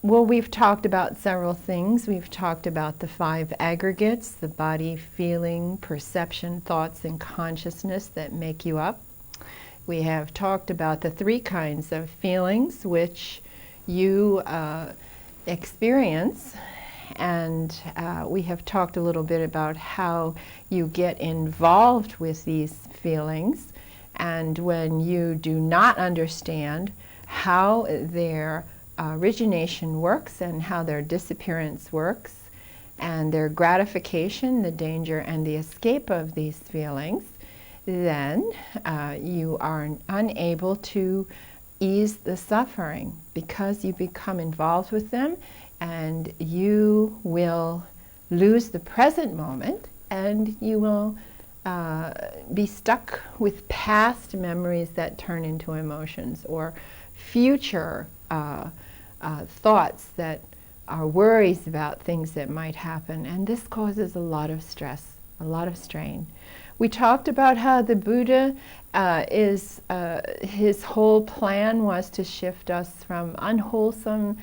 Well, we've talked about several things. We've talked about the 5 aggregates, the body, feeling, perception, thoughts, and consciousness that make you up. We have talked about the 3 kinds of feelings which you experience, and we have talked a little bit about how you get involved with these feelings, and when you do not understand how their origination works and how their disappearance works, and their gratification, the danger, and the escape of these feelings, then you are unable to ease the suffering because you become involved with them, and you will lose the present moment, and you will be stuck with past memories that turn into emotions, or future thoughts that are worries about things that might happen, and this causes a lot of stress, a lot of strain. We talked about how the Buddha his whole plan was to shift us from unwholesome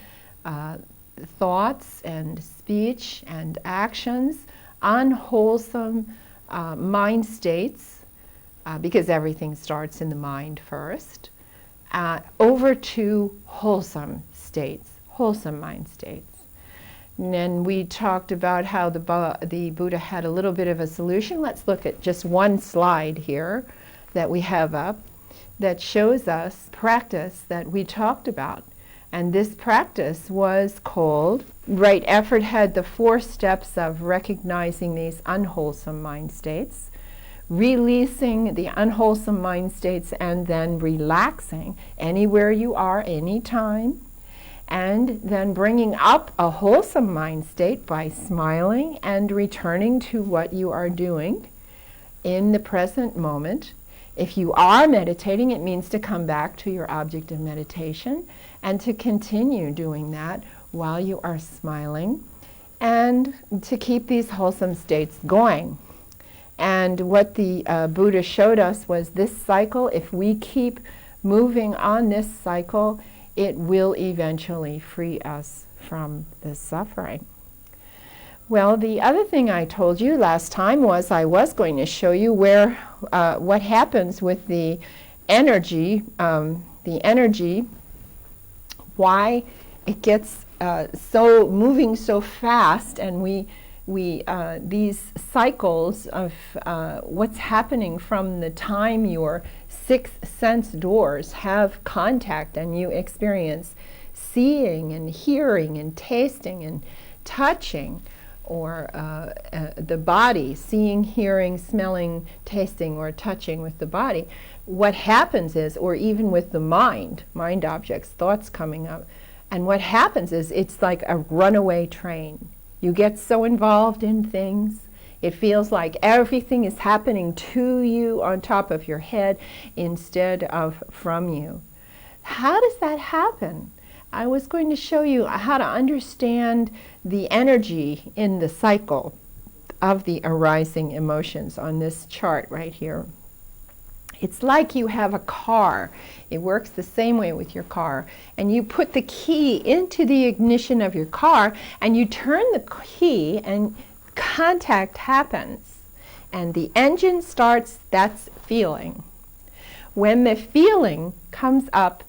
thoughts and speech and actions, unwholesome mind states, because everything starts in the mind first, over to wholesome states, wholesome mind states. And then we talked about how the Buddha had a little bit of a solution. Let's look at just one slide here that we have up that shows us practice that we talked about. And this practice was called, right effort had the 4 steps of recognizing these unwholesome mind states, releasing the unwholesome mind states, and then relaxing anywhere you are, anytime, and then bringing up a wholesome mind state by smiling and returning to what you are doing in the present moment. If you are meditating, it means to come back to your object of meditation and to continue doing that while you are smiling, and to keep these wholesome states going. And what the Buddha showed us was this cycle. If we keep moving on this cycle, it will eventually free us from the suffering. Well, the other thing I told you last time was I was going to show you where what happens with the energy, why it gets so moving so fast, and we these cycles of what's happening from the time your 6 sense doors have contact and you experience seeing and hearing and tasting and touching, or the body, seeing, hearing, smelling, tasting, or touching with the body. What happens is, or even with the mind objects, thoughts coming up, and what happens is it's like a runaway train. You get so involved in things, it feels like everything is happening to you on top of your head instead of from you. How does that happen? I was going to show you how to understand the energy in the cycle of the arising emotions on this chart right here. It's like you have a car. It works the same way with your car. And you put the key into the ignition of your car, and you turn the key, and contact happens. And the engine starts, that's feeling. When the feeling comes up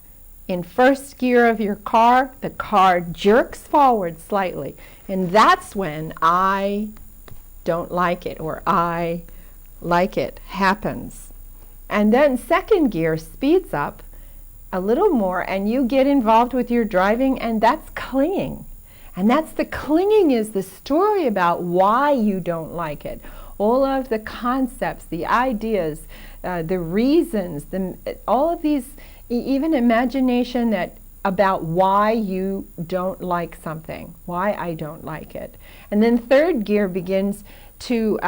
in first gear of your car, the car jerks forward slightly. And that's when I don't like it, or I like it, happens. And then second gear speeds up a little more, and you get involved with your driving, and that's clinging. And that's the clinging is the story about why you don't like it. All of the concepts, the ideas, the reasons, all of these, even imagination that about why you don't like something, why I don't like it. And then third gear begins to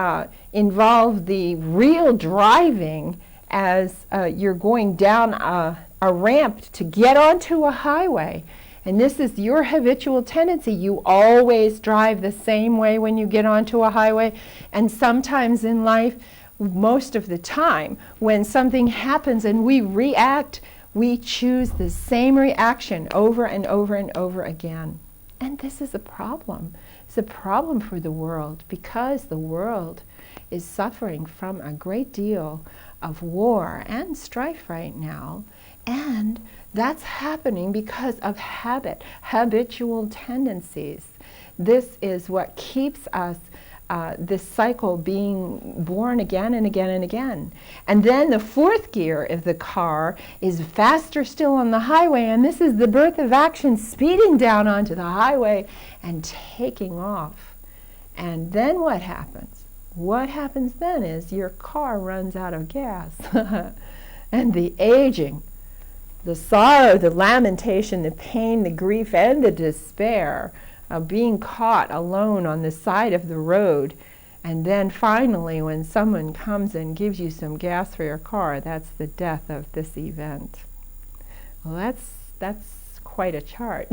involve the real driving as you're going down a ramp to get onto a highway. And this is your habitual tendency. You always drive the same way when you get onto a highway. And sometimes in life, most of the time, when something happens and we react, we choose the same reaction over and over and over again. And this is a problem. It's a problem for the world because the world is suffering from a great deal of war and strife right now. And that's happening because of habitual tendencies. This is what keeps us, this cycle being born again and again and again. And then the fourth gear of the car is faster still on the highway, and this is the birth of action speeding down onto the highway and taking off. And then what happens? What happens then is your car runs out of gas. And the aging, the sorrow, the lamentation, the pain, the grief, and the despair of being caught alone on the side of the road. And then finally, when someone comes and gives you some gas for your car, that's the death of this event. Well, that's quite a chart.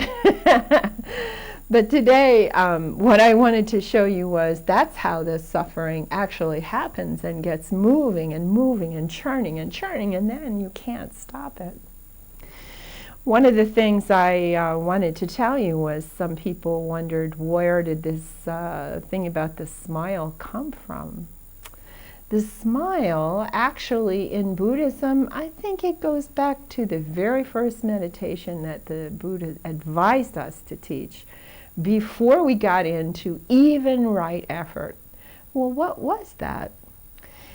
But today, what I wanted to show you was that's how this suffering actually happens and gets moving and moving and churning, and then you can't stop it. One of the things I wanted to tell you was some people wondered, where did this thing about the smile come from? The smile, actually, in Buddhism, I think it goes back to the very first meditation that the Buddha advised us to teach before we got into even right effort. Well, what was that?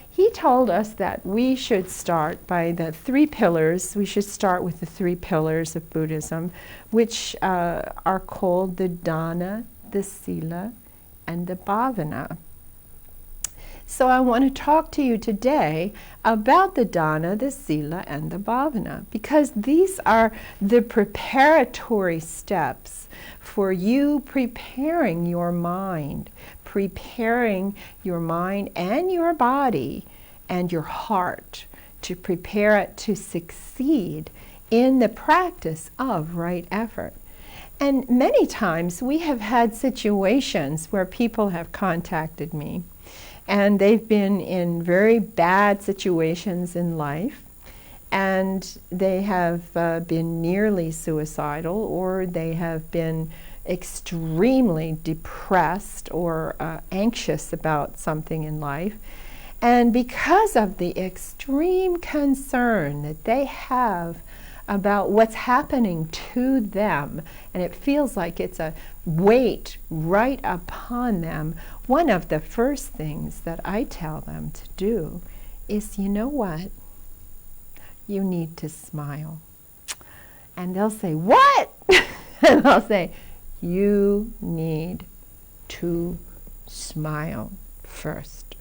He told us that we should start by the three pillars. We should start with the three pillars of Buddhism, which are called the Dhamma, the Sila, and the Bhavana. So I want to talk to you today about the Dhamma, the Sila, and the Bhavana, because these are the preparatory steps for you preparing your mind and your body and your heart to prepare it to succeed in the practice of right effort. And many times we have had situations where people have contacted me and they've been in very bad situations in life, and they have been nearly suicidal, or they have been extremely depressed or anxious about something in life. And because of the extreme concern that they have about what's happening to them, and it feels like it's a weight right upon them, one of the first things that I tell them to do is, you know what? You need to smile. And they'll say, what? And I'll say, you need to smile first.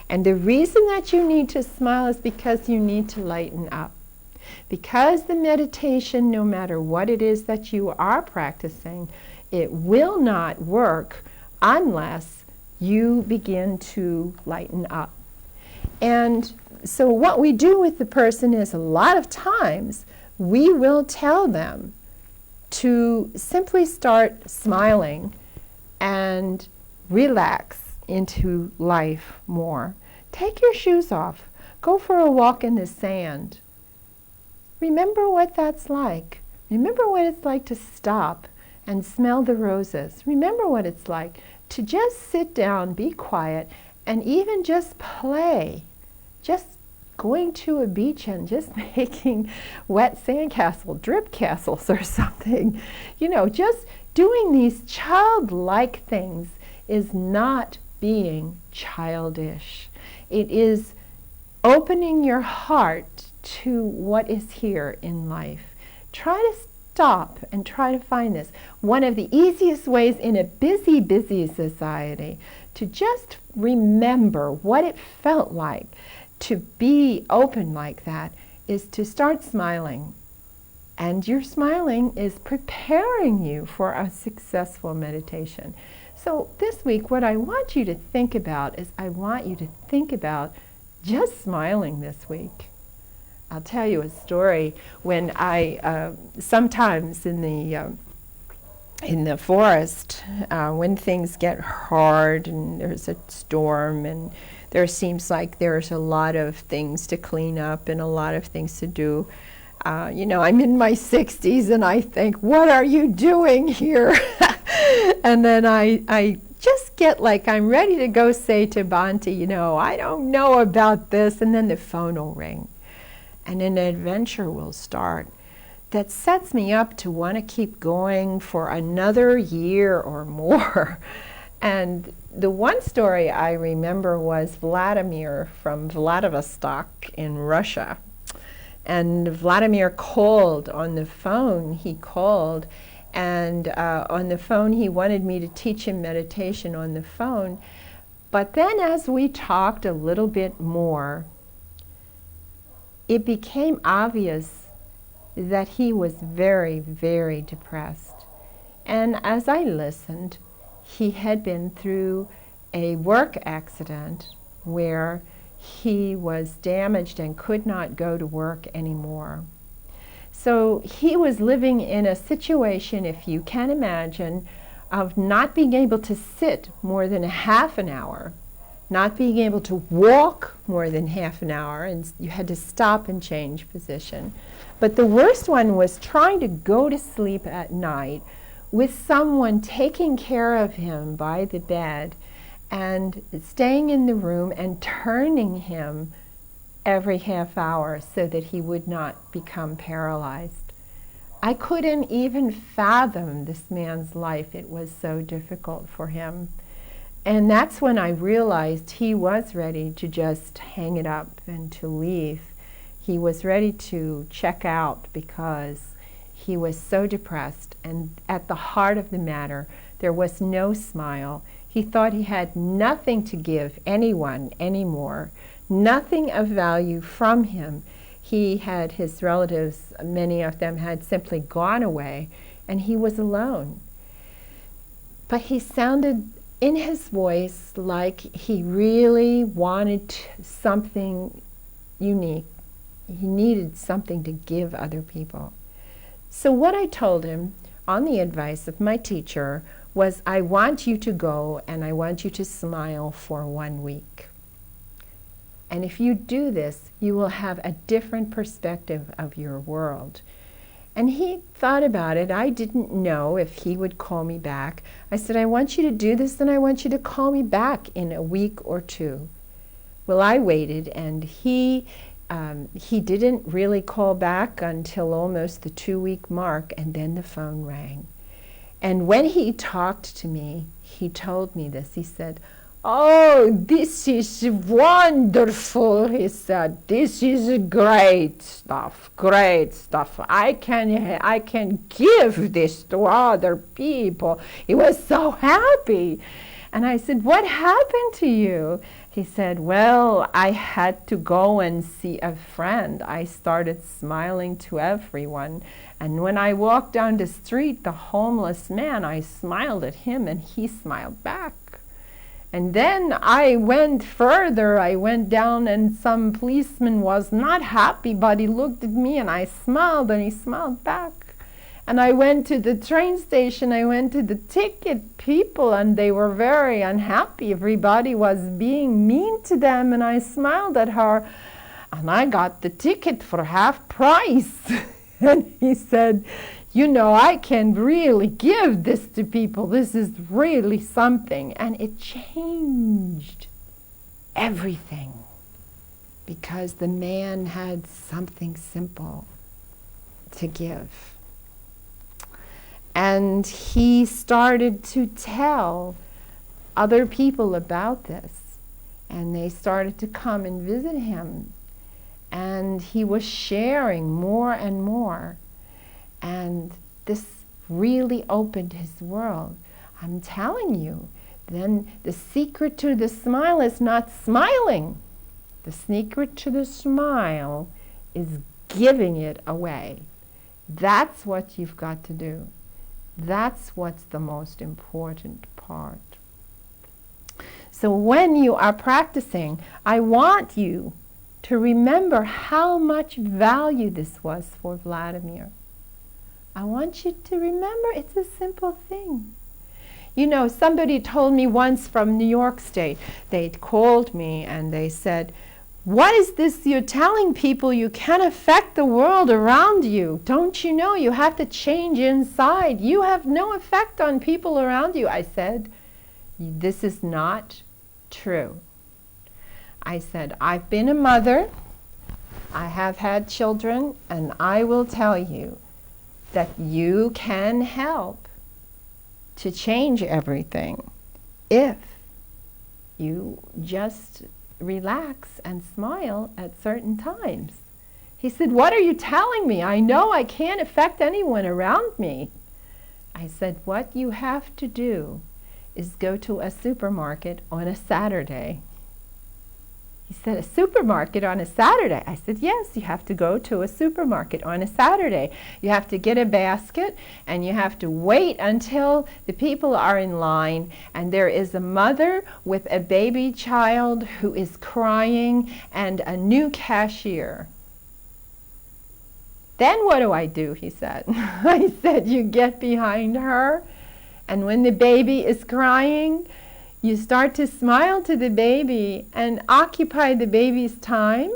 And the reason that you need to smile is because you need to lighten up. Because the meditation, no matter what it is that you are practicing, it will not work unless you begin to lighten up. And so what we do with the person is, a lot of times we will tell them to simply start smiling and relax into life more. Take your shoes off. Go for a walk in the sand. Remember what that's like. Remember what it's like to stop and smell the roses. Remember what it's like to just sit down, be quiet, and even just play. Just going to a beach and just making wet sandcastle, drip castles or something. You know, just doing these childlike things is not being childish. It is opening your heart to what is here in life. Try to stop and try to find this. One of the easiest ways in a busy, busy society to just remember what it felt like to be open like that is to start smiling. And your smiling is preparing you for a successful meditation. So this week, what I want you to think about is, I want you to think about just smiling this week. I'll tell you a story. When I sometimes in the forest, when things get hard and there's a storm and there seems like there's a lot of things to clean up and a lot of things to do. You know, I'm in my 60s and I think, what are you doing here? And then I just get like I'm ready to go say to Bhante, you know, I don't know about this. And then the phone will ring. And an adventure will start that sets me up to want to keep going for another year or more. And the one story I remember was Vladimir from Vladivostok in Russia. And Vladimir called on the phone. He called, and on the phone he wanted me to teach him meditation on the phone. But then as we talked a little bit more, it became obvious that he was very, very depressed. And as I listened, he had been through a work accident where he was damaged and could not go to work anymore. So he was living in a situation, if you can imagine, of not being able to sit more than a half an hour, not being able to walk more than half an hour, and you had to stop and change position. But the worst one was trying to go to sleep at night with someone taking care of him by the bed and staying in the room and turning him every half hour so that he would not become paralyzed. I couldn't even fathom this man's life. It was so difficult for him. And that's when I realized he was ready to just hang it up and to leave. He was ready to check out because he was so depressed, and at the heart of the matter, there was no smile. He thought he had nothing to give anyone anymore, nothing of value from him. He had his relatives, many of them had simply gone away, and he was alone. But he sounded in his voice like he really wanted something unique. He needed something to give other people. So what I told him, on the advice of my teacher, was I want you to go and I want you to smile for 1 week. And if you do this, you will have a different perspective of your world. And he thought about it. I didn't know if he would call me back. I said, I want you to do this, and I want you to call me back in a week or two. Well, I waited, and he didn't really call back until almost the 2-week mark, and then the phone rang. And when he talked to me, he told me this. He said, "Oh, this is wonderful," he said. "This is great stuff, great stuff. I can give this to other people." He was so happy. And I said, "What happened to you?" He said, "Well, I had to go and see a friend. I started smiling to everyone. And when I walked down the street, the homeless man, I smiled at him and he smiled back. And then I went further. I went down and some policeman was not happy, but he looked at me and I smiled and he smiled back. And I went to the train station, I went to the ticket people, and they were very unhappy. Everybody was being mean to them, and I smiled at her, and I got the ticket for half price." And he said, "You know, I can really give this to people. This is really something." And it changed everything because the man had something simple to give. And he started to tell other people about this, and they started to come and visit him, and he was sharing more and more, and this really opened his world. I'm telling you, then the secret to the smile is not smiling. The secret to the smile is giving it away. That's what you've got to do. That's what's the most important part. So when you are practicing, I want you to remember how much value this was for Vladimir. I want you to remember it's a simple thing. You know, somebody told me once from New York State, they called me and they said, What is this you're telling people you can affect the world around you? Don't you know you have to change inside? You have no effect on people around you. I said, this is not true. I said, I've been a mother, I have had children, and I will tell you that you can help to change everything if you just relax and smile at certain times. He said, what are you telling me? I know I can't affect anyone around me. I said, what you have to do is go to a supermarket on a Saturday. He said, a supermarket on a Saturday? I said, yes, you have to go to a supermarket on a Saturday. You have to get a basket and you have to wait until the people are in line and there is a mother with a baby child who is crying and a new cashier. Then what do? He said. I said, you get behind her, and when the baby is crying, you start to smile to the baby and occupy the baby's time.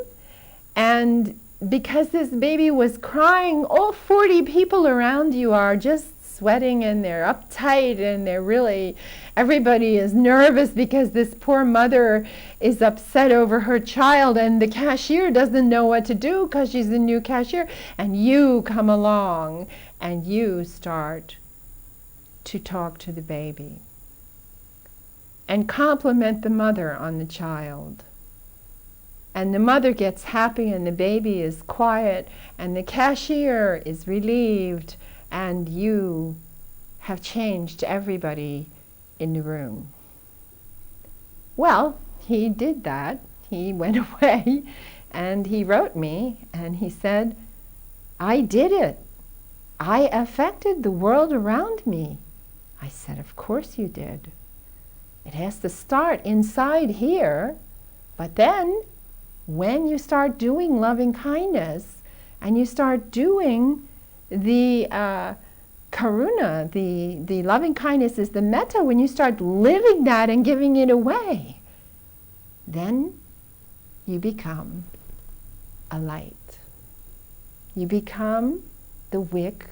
And because this baby was crying, all 40 people around you are just sweating and they're uptight and they're really, everybody is nervous because this poor mother is upset over her child and the cashier doesn't know what to do because she's a new cashier. And you come along and you start to talk to the baby and compliment the mother on the child. And the mother gets happy and the baby is quiet and the cashier is relieved and you have changed everybody in the room. Well, he did that. He went away and he wrote me and he said, I did it. I affected the world around me. I said, of course you did. It has to start inside here, but then when you start doing loving kindness and you start doing the karuna, the loving kindness is the metta, when you start living that and giving it away, then you become a light. You become the wick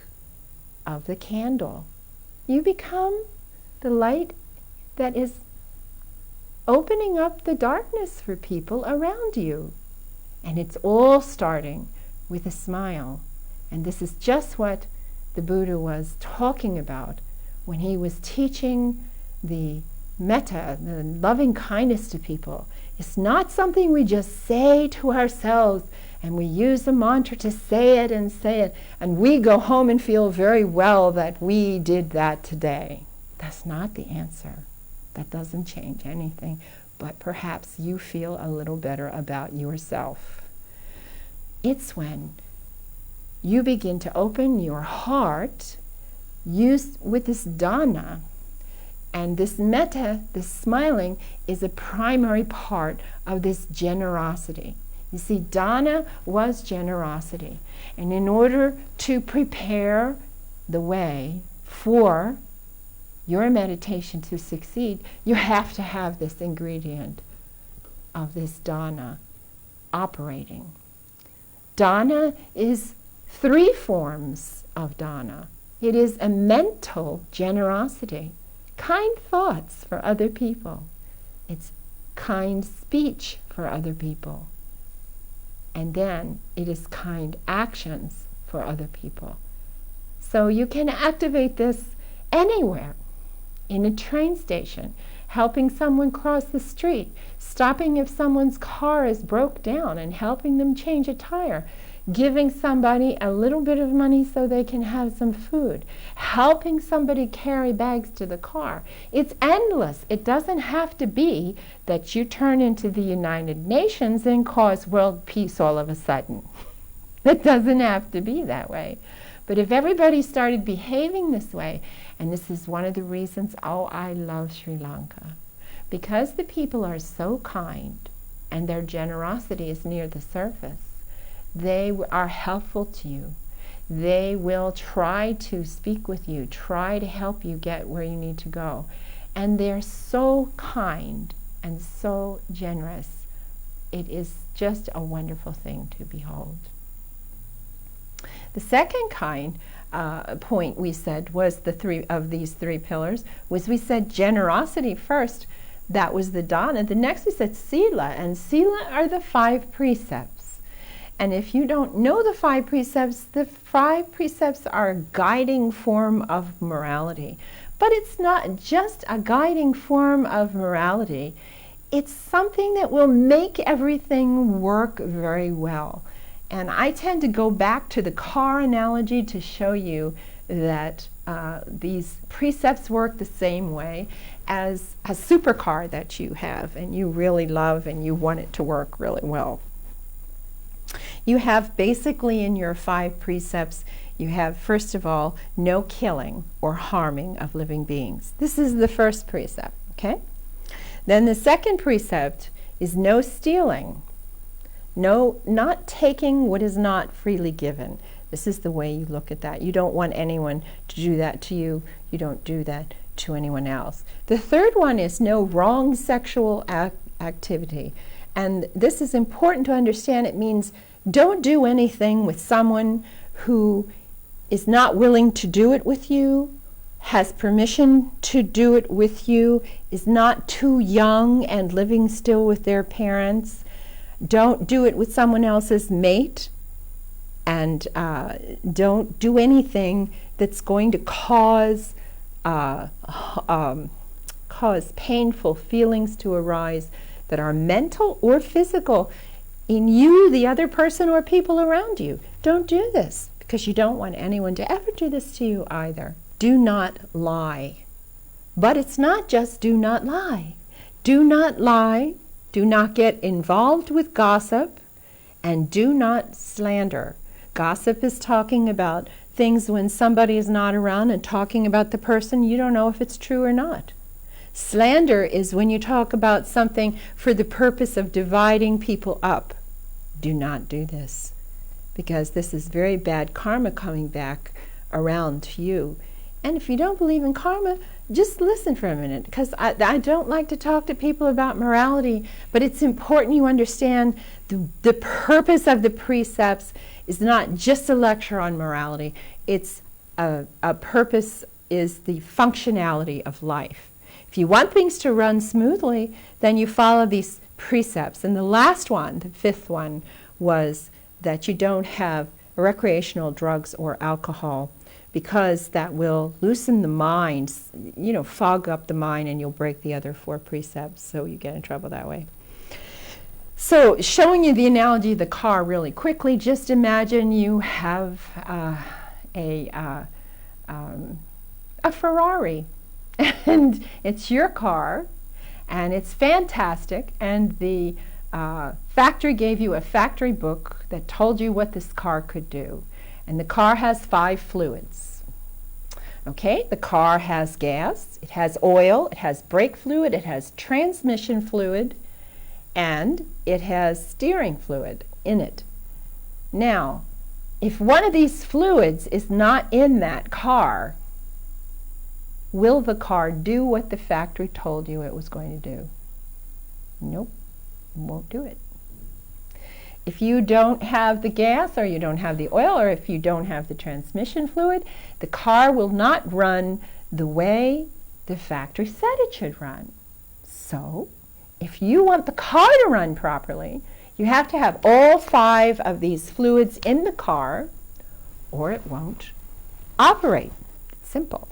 of the candle. You become the light that is opening up the darkness for people around you. And it's all starting with a smile. And this is just what the Buddha was talking about when he was teaching the metta, the loving kindness to people. It's not something we just say to ourselves and we use a mantra to say it, and we go home and feel very well that we did that today. That's not the answer. That doesn't change anything, but perhaps you feel a little better about yourself. It's when you begin to open your heart, use with this dana, and this metta, this smiling, is a primary part of this generosity. You see, dana was generosity, and in order to prepare the way for your meditation to succeed, you have to have this ingredient of this dana operating. Dana is 3 forms of dana. It is a mental generosity, kind thoughts for other people. It's kind speech for other people. And then it is kind actions for other people. So you can activate this anywhere. In a train station, helping someone cross the street, stopping if someone's car is broke down and helping them change a tire, giving somebody a little bit of money so they can have some food, helping somebody carry bags to the car. It's endless. It doesn't have to be that you turn into the United Nations and cause world peace all of a sudden. It doesn't have to be that way. But if everybody started behaving this way, and this is one of the reasons, I love Sri Lanka, because the people are so kind and their generosity is near the surface. They are helpful to you. They will try to speak with you, try to help you get where you need to go. And they're so kind and so generous. it is just a wonderful thing to behold. The second kind point we said was these three pillars, was we said generosity first. That was the dana. The next we said sila, and sila are the 5 precepts. And if you don't know the 5 precepts are a guiding form of morality. But it's not just a guiding form of morality. It's something that will make everything work very well. And I tend to go back to the car analogy to show you that these precepts work the same way as a supercar that you have and you really love and you want it to work really well. You have basically in your 5 precepts, you have first of all, no killing or harming of living beings. This is the first precept, okay? Then the second precept is no stealing. No, not taking what is not freely given. This is the way you look at that. You don't want anyone to do that to you. You don't do that to anyone else. The third one is no wrong sexual activity. And this is important to understand. It means don't do anything with someone who is not willing to do it with you, has permission to do it with you, is not too young and living still with their parents. Don't do it with someone else's mate, and don't do anything that's going to cause painful feelings to arise that are mental or physical in you, the other person, or people around you. Don't do this, because you don't want anyone to ever do this to you either. Do not lie. But it's not just do not lie. Do not lie. Do not get involved with gossip, and do not slander. Gossip is talking about things when somebody is not around and talking about the person, you don't know if it's true or not. Slander is when you talk about something for the purpose of dividing people up. Do not do this, because this is very bad karma coming back around to you. And if you don't believe in karma, just listen for a minute, because I don't like to talk to people about morality, but it's important you understand the purpose of the precepts is not just a lecture on morality. It's a purpose is the functionality of life. If you want things to run smoothly, then you follow these precepts. And the last one, the 5th one, was that you don't have recreational drugs or alcohol, because that will loosen the mind, fog up the mind, and you'll break the other 4 precepts, so you get in trouble that way. So showing you the analogy of the car really quickly, just imagine you have a Ferrari, and it's your car, and it's fantastic, and the factory gave you a factory book that told you what this car could do. And the car has 5 fluids. Okay, the car has gas, it has oil, it has brake fluid, it has transmission fluid, and it has steering fluid in it. Now, if one of these fluids is not in that car, will the car do what the factory told you it was going to do? Nope, won't do it. If you don't have the gas, or you don't have the oil, or if you don't have the transmission fluid, the car will not run the way the factory said it should run. So, if you want the car to run properly, you have to have all 5 of these fluids in the car, or it won't operate. It's simple.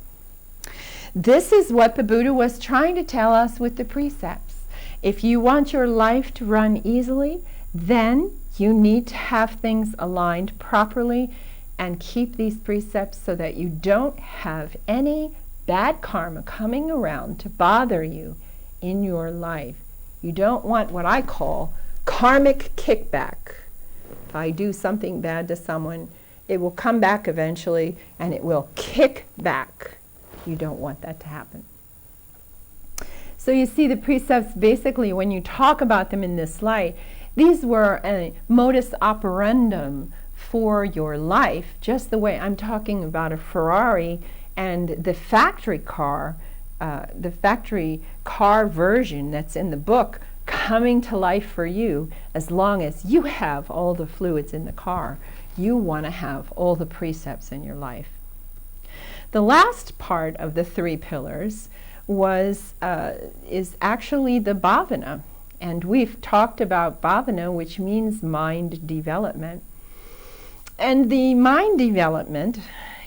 This is what the Buddha was trying to tell us with the precepts. If you want your life to run easily, then you need to have things aligned properly and keep these precepts so that you don't have any bad karma coming around to bother you in your life. You don't want what I call karmic kickback. If I do something bad to someone, it will come back eventually and it will kick back. You don't want that to happen. So you see the precepts, basically when you talk about them in this light, these were a modus operandum for your life, just the way I'm talking about a Ferrari and the factory car version that's in the book coming to life for you as long as you have all the fluids in the car. You want to have all the precepts in your life. The last part of the 3 pillars is actually the bhavana. And we've talked about bhavana, which means mind development. And the mind development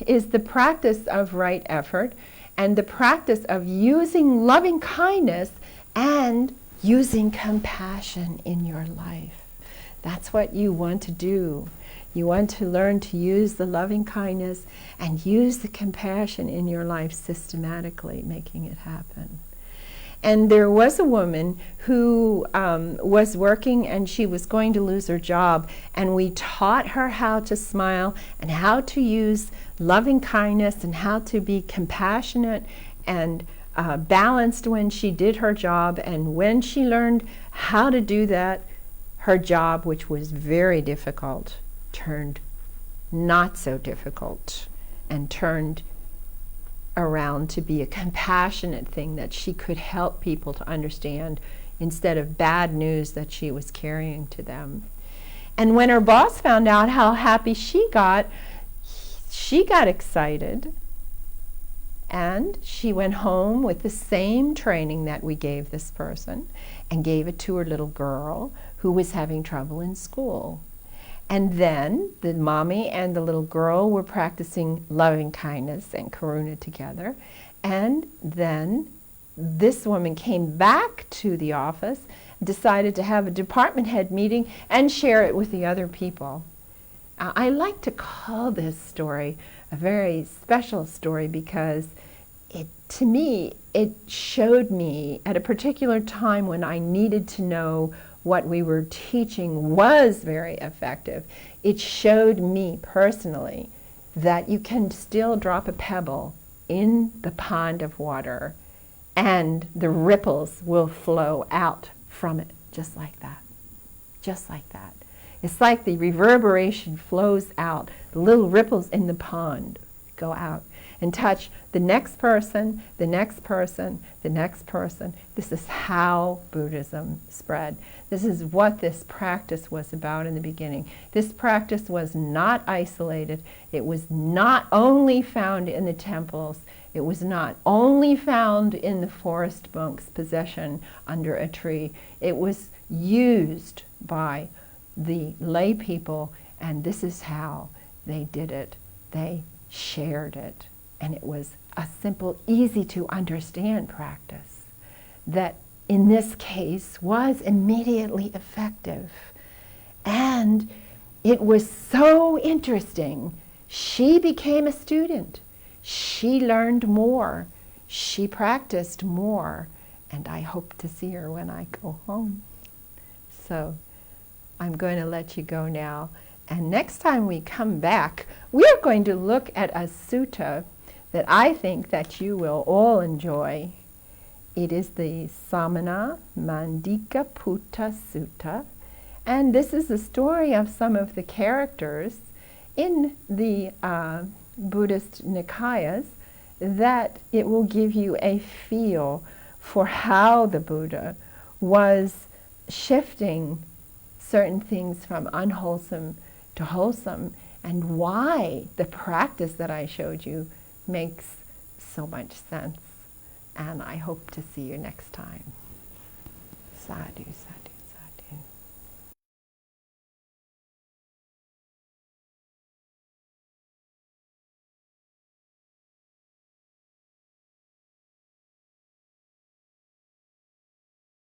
is the practice of right effort and the practice of using loving kindness and using compassion in your life. That's what you want to do. You want to learn to use the loving kindness and use the compassion in your life systematically, making it happen. And there was a woman who was working and she was going to lose her job, and we taught her how to smile and how to use loving kindness and how to be compassionate and balanced when she did her job. And when she learned how to do that, her job, which was very difficult, turned not so difficult and turned around to be a compassionate thing that she could help people to understand instead of bad news that she was carrying to them. And when her boss found out how happy she got excited, and she went home with the same training that we gave this person and gave it to her little girl who was having trouble in school. And then the mommy and the little girl were practicing loving kindness and karuna together. And then this woman came back to the office, decided to have a department head meeting and share it with the other people. I like to call this story a very special story because to me, it showed me at a particular time when I needed to know what we were teaching was very effective. It showed me personally that you can still drop a pebble in the pond of water and the ripples will flow out from it just like that. Just like that. It's like the reverberation flows out. The little ripples in the pond go out and touch the next person, the next person, the next person. This is how Buddhism spread. This is what this practice was about in the beginning. This practice was not isolated. It was not only found in the temples. It was not only found in the forest monk's possession under a tree. It was used by the lay people, and this is how they did it. They shared it. And it was a simple, easy to understand practice that in this case was immediately effective. And it was so interesting. She became a student. She learned more. She practiced more. And I hope to see her when I go home. So I'm going to let you go now. And next time we come back, we're going to look at a sutta that I think that you will all enjoy. It is the Samana Mandika Putta Sutta, and this is the story of some of the characters in the Buddhist Nikayas that it will give you a feel for how the Buddha was shifting certain things from unwholesome to wholesome, and why the practice that I showed you makes so much sense. And I hope to see you next time. Sadhu.